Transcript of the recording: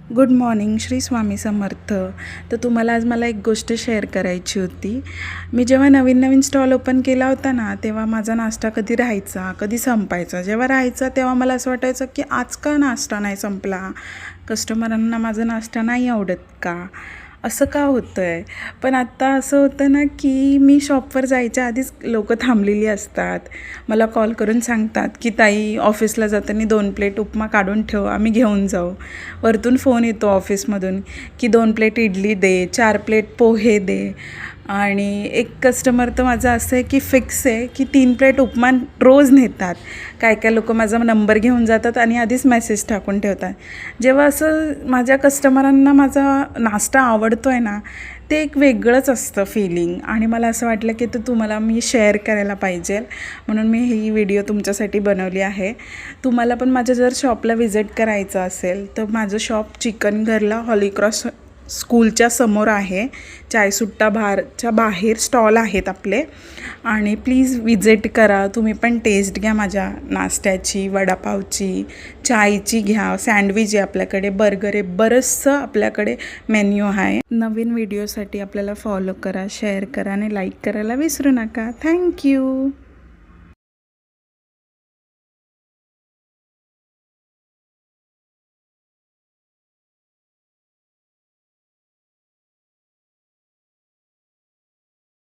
Good morning, Shri Swami Samarth. तर तुम्हाला आज मला एक गोष्ट शेअर करायची होती. मी जेव्हा नवीन स्टॉल ओपन केला होता ना, तेव्हा माझा नाश्ता कधी राहायचा, कधी संपायचा. जेव्हा राहायचा तेव्हा मला असं वाटायचं की आज का नाश्ता नाही संपला, कस्टमरांना माझा नाश्ता नाही आवडत का, असं का होतं आहे. पण आत्ता असं होतं ना की मी शॉपवर जायच्या आधीच लोकं थांबलेली असतात. मला कॉल करून सांगतात की ताई, ऑफिसला जाताना 2 प्लेट उपमा काढून ठेव, आम्ही घेऊन जाऊ. वरतून फोन येतो ऑफिसमधून की 2 प्लेट इडली दे, 4 प्लेट पोहे दे. आणि एक कस्टमर तर माझं असं आहे की फिक्स आहे की 3 प्लेट उपमा रोज नेतात. काय लोकं माझा नंबर घेऊन जातात आणि आधीच मेसेज टाकून ठेवतात. जेव्हा असं माझ्या कस्टमरांना माझा नाश्ता आवडतो आहे ना, ते एक वेगळंच असतं फीलिंग. आणि मला असं वाटलं की ते तुम्हाला मी शेअर करायला पाहिजे, म्हणून मी ही व्हिडिओ तुमच्यासाठी बनवली आहे. तुम्हाला पण माझ्या जर शॉपला व्हिजिट करायचं असेल तर माझं शॉप चिकनघरला हॉलीक्रॉस स्कूलच्या समोर आहे. चायसुट्टा बारच्या बाहेर स्टॉल आहेत आपले, आणि प्लीज विजिट करा. तुम्ही पण टेस्ट घ्या माझ्या नाश्त्याची, वडापावची, चायची घ्या, सँडविच आहे आपल्याकडे, बर्गर आहे, बरंचसं आपल्याकडे मेन्यू आहे. नवीन व्हिडिओसाठी आपल्याला फॉलो करा, शेअर करा आणि लाईक करायला विसरू नका. थँक्यू.